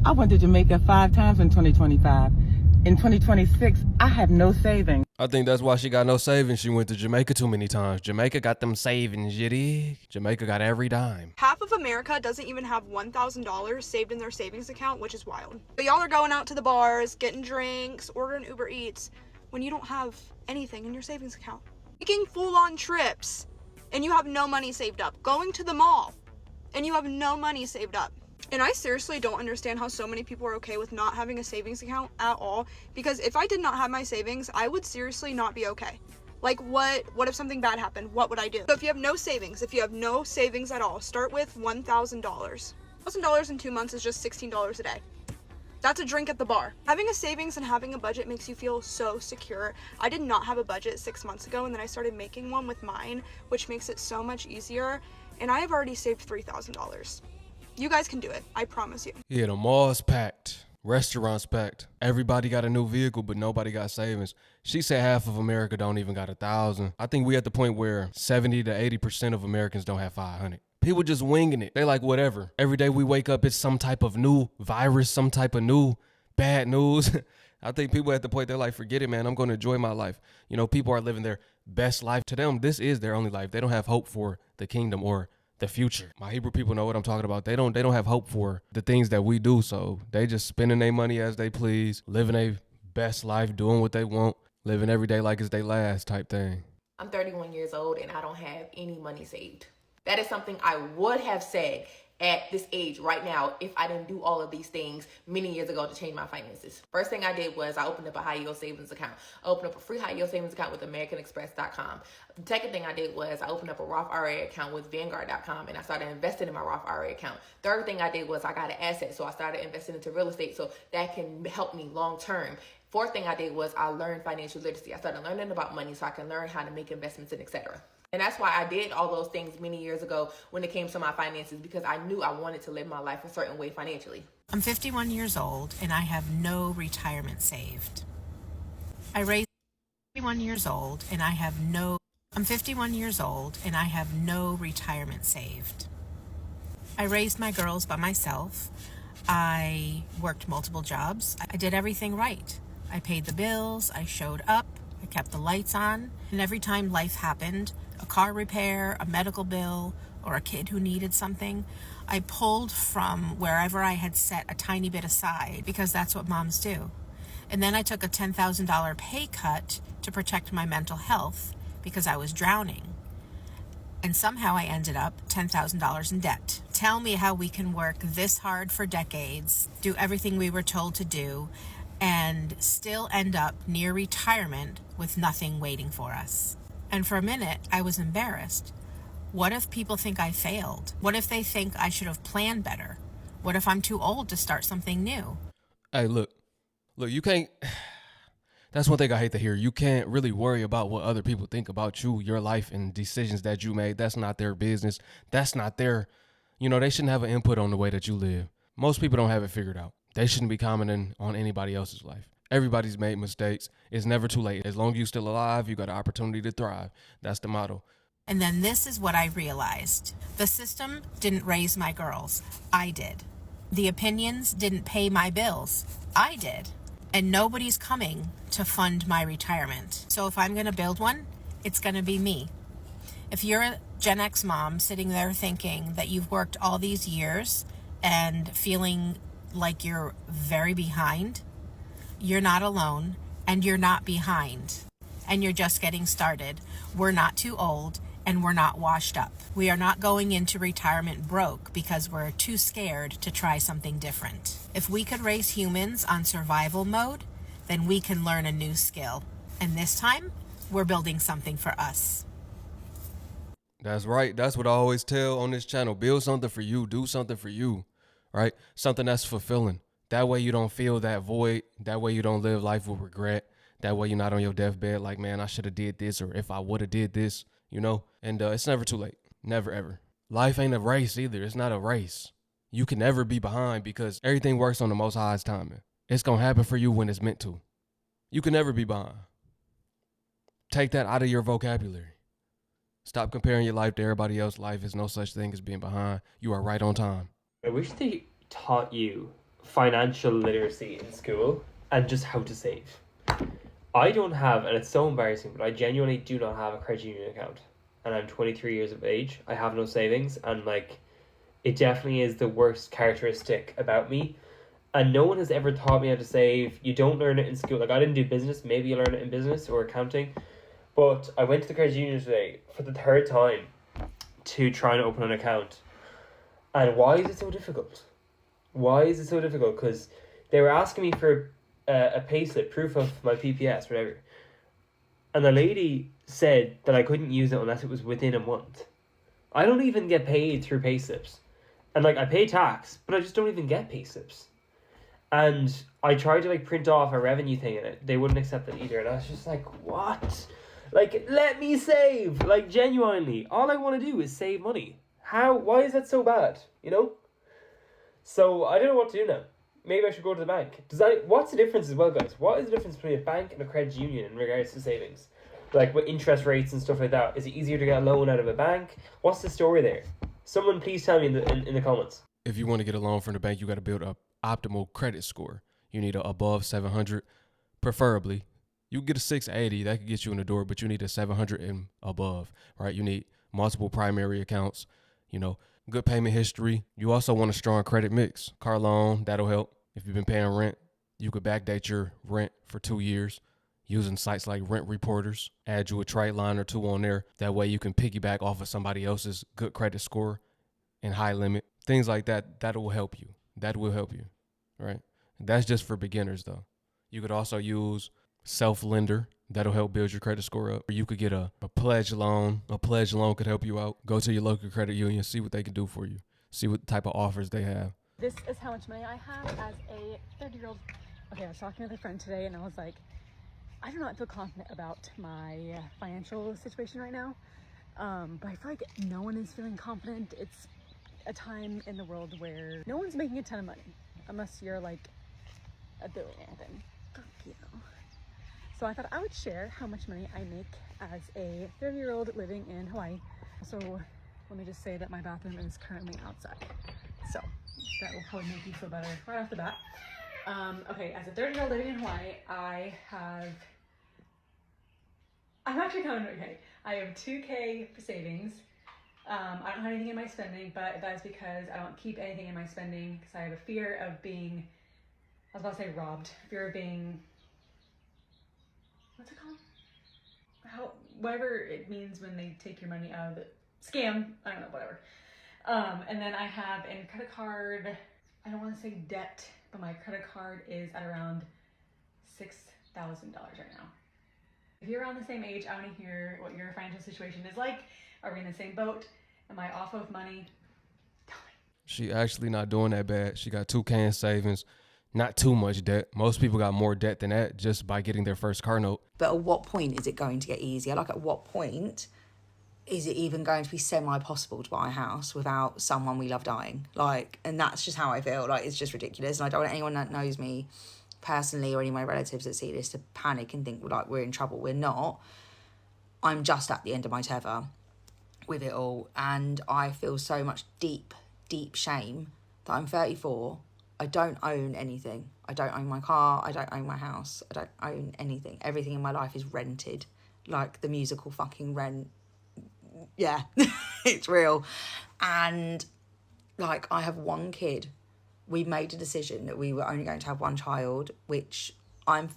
I went to Jamaica 5 times in 2025. In 2026, I have no savings. I think that's why she got no savings. She went to Jamaica too many times. Jamaica got them savings, you dig? Jamaica got every dime. Half of America doesn't even have $1,000 saved in their savings account, which is wild. But y'all are going out to the bars, getting drinks, ordering Uber Eats, when you don't have anything in your savings account. Taking full-on trips, and you have no money saved up. Going to the mall, and you have no money saved up. And I seriously don't understand how so many people are okay with not having a savings account at all, because if I did not have my savings, I would seriously not be okay. Like, what if something bad happened? What would I do? So if you have no savings, at all, start with $1,000. $1,000 in 2 months is just $16 a day. That's a drink at the bar. Having a savings and having a budget makes you feel so secure. I did not have a budget 6 months ago, and then I started making one with mine, which makes it so much easier. And I have already saved $3,000. You guys can do it. I promise you. Yeah, the mall's packed. Restaurants packed. Everybody got a new vehicle, but nobody got savings. She said half of America don't even got 1,000. I think we at the point where 70 to 80% of Americans don't have 500. People just winging it. They like whatever. Every day we wake up, it's some type of new virus, some type of new bad news. I think people at the point they're like, forget it, man. I'm going to enjoy my life. You know, people are living their best life. To them, this is their only life. They don't have hope for the kingdom or the future. My Hebrew people know what I'm talking about. They don't have hope for the things that we do. So they just spending their money as they please, living their best life, doing what they want, living every day like it's their last type thing. I'm 31 years old and I don't have any money saved. That is something I would have said at this age right now if I didn't do all of these things many years ago to change my finances. First thing I did was I opened up a high yield savings account. I opened up a free high yield savings account with AmericanExpress.com. The second thing I did was I opened up a Roth IRA account with Vanguard.com and I started investing in my Roth IRA account. Third thing I did was I got an asset, so I started investing into real estate so that can help me long term. Fourth thing I did was I learned financial literacy. I started learning about money so I can learn how to make investments and etc. And that's why I did all those things many years ago when it came to my finances, because I knew I wanted to live my life a certain way financially. I'm 51 years old and I have no retirement saved. I'm 51 years old and I have no retirement saved. I raised my girls by myself. I worked multiple jobs. I did everything right. I paid the bills, I showed up, I kept the lights on, and every time life happened, a car repair, a medical bill, or a kid who needed something, I pulled from wherever I had set a tiny bit aside, because that's what moms do. And then I took a $10,000 pay cut to protect my mental health because I was drowning. And somehow I ended up $10,000 in debt. Tell me how we can work this hard for decades, do everything we were told to do, and still end up near retirement with nothing waiting for us. And for a minute, I was embarrassed. What if people think I failed? What if they think I should have planned better? What if I'm too old to start something new? Hey, look, you can't, that's one thing I hate to hear. You can't really worry about what other people think about you, your life, and decisions that you made. That's not their business. That's not their, they shouldn't have an input on the way that you live. Most people don't have it figured out. They shouldn't be commenting on anybody else's life. Everybody's made mistakes. It's never too late. As long as you're still alive, you got an opportunity to thrive. That's the motto. And then this is what I realized. The system didn't raise my girls. I did. The opinions didn't pay my bills. I did. And nobody's coming to fund my retirement. So if I'm going to build one, it's going to be me. If you're a Gen X mom sitting there thinking that you've worked all these years and feeling like you're very behind, you're not alone and you're not behind and you're just getting started. We're not too old and we're not washed up. We are not going into retirement broke because we're too scared to try something different. If we could raise humans on survival mode, then we can learn a new skill. And this time, we're building something for us. That's right. That's what I always tell on this channel. Build something for you. Do something for you, right? Something that's fulfilling. That way you don't feel that void. That way you don't live life with regret. That way you're not on your deathbed like, man, I should have did this, or if I would have did this, And it's never too late. Never, ever. Life ain't a race either. It's not a race. You can never be behind because everything works on the Most High's timing. It's going to happen for you when it's meant to. You can never be behind. Take that out of your vocabulary. Stop comparing your life to everybody else's life. There's no such thing as being behind. You are right on time. I wish they taught you financial literacy in school and just how to save. I don't have, and it's so embarrassing, but I genuinely do not have a credit union account. And I'm 23 years of age. I have no savings, and like, it definitely is the worst characteristic about me. And no one has ever taught me how to save. You don't learn it in school. Like, I didn't do business. Maybe you learn it in business or accounting. But I went to the credit union today for the third time to try and open an account. And why is it so difficult? Why is it so difficult? Because they were asking me for a payslip, proof of my PPS, whatever. And the lady said that I couldn't use it unless it was within a month. I don't even get paid through payslips. And like, I pay tax, but I just don't even get payslips. And I tried to like print off a revenue thing in it. They wouldn't accept it either. And I was just like, what? Like, let me save. Like, genuinely, all I want to do is save money. Why is that so bad? You know? So I don't know what to do now. Maybe I should go to the bank. What's the difference as well, guys? What is the difference between a bank and a credit union in regards to savings? Like with interest rates and stuff like that. Is it easier to get a loan out of a bank? What's the story there? Someone please tell me in the comments. If you want to get a loan from the bank, you got to build up optimal credit score. You need a above 700, preferably. You get a 680, that could get you in the door, but you need a 700 and above, right? You need multiple primary accounts, good payment history. You also want a strong credit mix. Car loan, that'll help. If you've been paying rent, you could backdate your rent for 2 years using sites like Rent Reporters. Add you a trade line or two on there. That way you can piggyback off of somebody else's good credit score and high limit. Things like that, that will help you. That will help you, right? That's just for beginners, though. You could also use self-lender. That'll help build your credit score up. Or you could get a pledge loan. A pledge loan could help you out. Go to your local credit union, see what they can do for you. See what type of offers they have. This is how much money I have as a 30-year-old. Okay, I was talking with a friend today and I was like, I do not feel confident about my financial situation right now. But I feel like no one is feeling confident. It's a time in the world where no one's making a ton of money. Unless you're like a billionaire, then fuck you. So I thought I would share how much money I make as a 30-year-old living in Hawaii. So let me just say that my bathroom is currently outside. So that will probably make you feel better right off the bat. Okay, as a 30-year-old living in Hawaii, I'm actually kind of okay. I have $2K for savings. I don't have anything in my spending, but that is because I don't keep anything in my spending because I have a fear of being, I was about to say robbed, fear of being, what's it called? Whatever it means when they take your money out of the scam, I don't know, whatever. And then I have a credit card, I don't want to say debt, but my credit card is at around $6,000 right now. If you're around the same age, I want to hear what your financial situation is like. Are we in the same boat? Am I off of money? Tell me. She actually not doing that bad. She got $2K in savings, not too much debt. Most people got more debt than that just by getting their first car note. But at what point is it going to get easier? Like, at what point is it even going to be semi-possible to buy a house without someone we love dying? Like, and that's just how I feel. Like, it's just ridiculous. And I don't want anyone that knows me personally or any of my relatives that see this to panic and think like we're in trouble. We're not. I'm just at the end of my tether with it all, and I feel so much deep shame that I'm 34. I don't own anything. I don't own my car. I don't own my house. I don't own anything. Everything in my life is rented, like the musical fucking Rent. Yeah, it's real. And like, I have one kid. We made a decision that we were only going to have one child, which I'm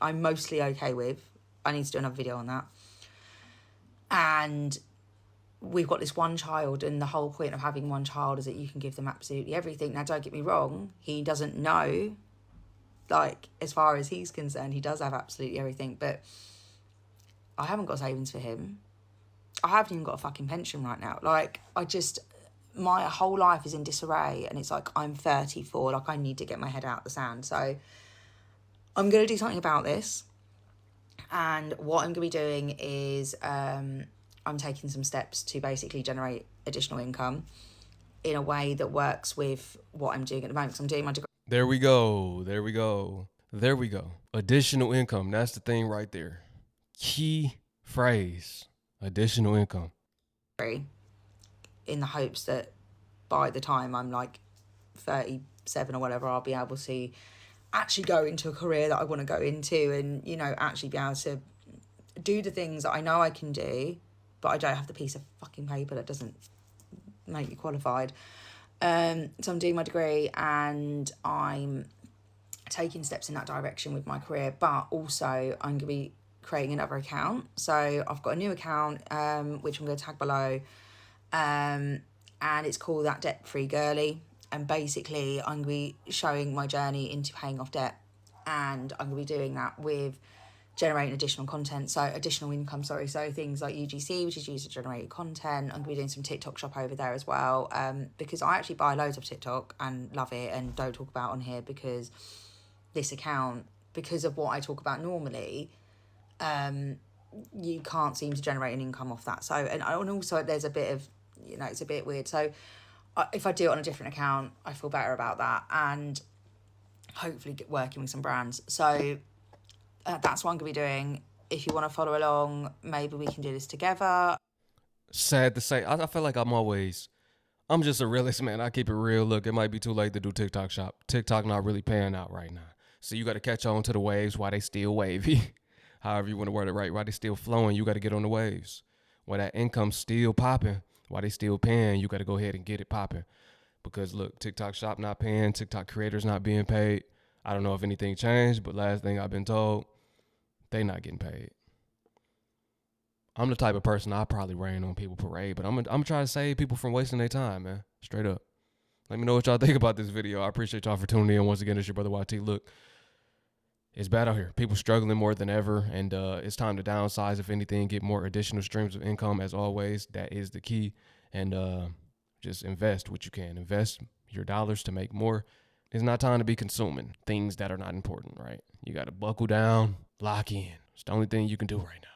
mostly okay with. I need to do another video on that. And we've got this one child, and the whole point of having one child is that you can give them absolutely everything. Now, don't get me wrong, he doesn't know, like, as far as he's concerned, he does have absolutely everything, but I haven't got savings for him. I haven't even got a fucking pension right now. Like, my whole life is in disarray, and it's like, I'm 34, like, I need to get my head out the sand. So I'm going to do something about this. And what I'm going to be doing is I'm taking some steps to basically generate additional income in a way that works with what I'm doing at the moment. So I'm doing my degree. There we go. Additional income. That's the thing right there. Key phrase. Additional income. In the hopes that by the time I'm like 36, 7 or whatever, I'll be able to actually go into a career that I want to go into, and, you know, actually be able to do the things that I know I can do, but I don't have the piece of fucking paper that doesn't make me qualified. So I'm doing my degree, and I'm taking steps in that direction with my career, but also I'm going to be creating another account. So I've got a new account, which I'm going to tag below, and it's called That Debt Free Girly. And basically I'm going to be showing my journey into paying off debt, and I'm going to be doing that with generating additional content, so additional income, so things like UGC, which is user generated content. I'm going to be doing some TikTok shop over there as well, because I actually buy loads of TikTok and love it, and don't talk about on here because this account, because of what I talk about normally, you can't seem to generate an income off that. So, and also there's a bit of, you know, it's a bit weird. So if I do it on a different account, I feel better about that, and hopefully get working with some brands. So that's what I'm going to be doing. If you want to follow along, maybe we can do this together. Sad to say, I feel like I'm just a realist, man. I keep it real. Look, it might be too late to do TikTok shop. TikTok not really paying out right now. So you got to catch on to the waves while they still wavy. However you want to word it right. While they still flowing, you got to get on the waves. While that income's still popping, while they still paying, you got to go ahead and get it popping. Because look, TikTok shop not paying, TikTok creators not being paid. I don't know if anything changed, but last thing I've been told, they not getting paid. I'm the type of person, I probably rain on people parade, but I'm trying to save people from wasting their time, man. Straight up. Let me know what y'all think about this video. I appreciate y'all for tuning in. Once again, it's your brother YT. Look, it's bad out here. People struggling more than ever, and it's time to downsize, if anything, get more additional streams of income. As always, that is the key. And just invest what you can. Invest your dollars to make more. It's not time to be consuming things that are not important, right? You got to buckle down, lock in. It's the only thing you can do right now.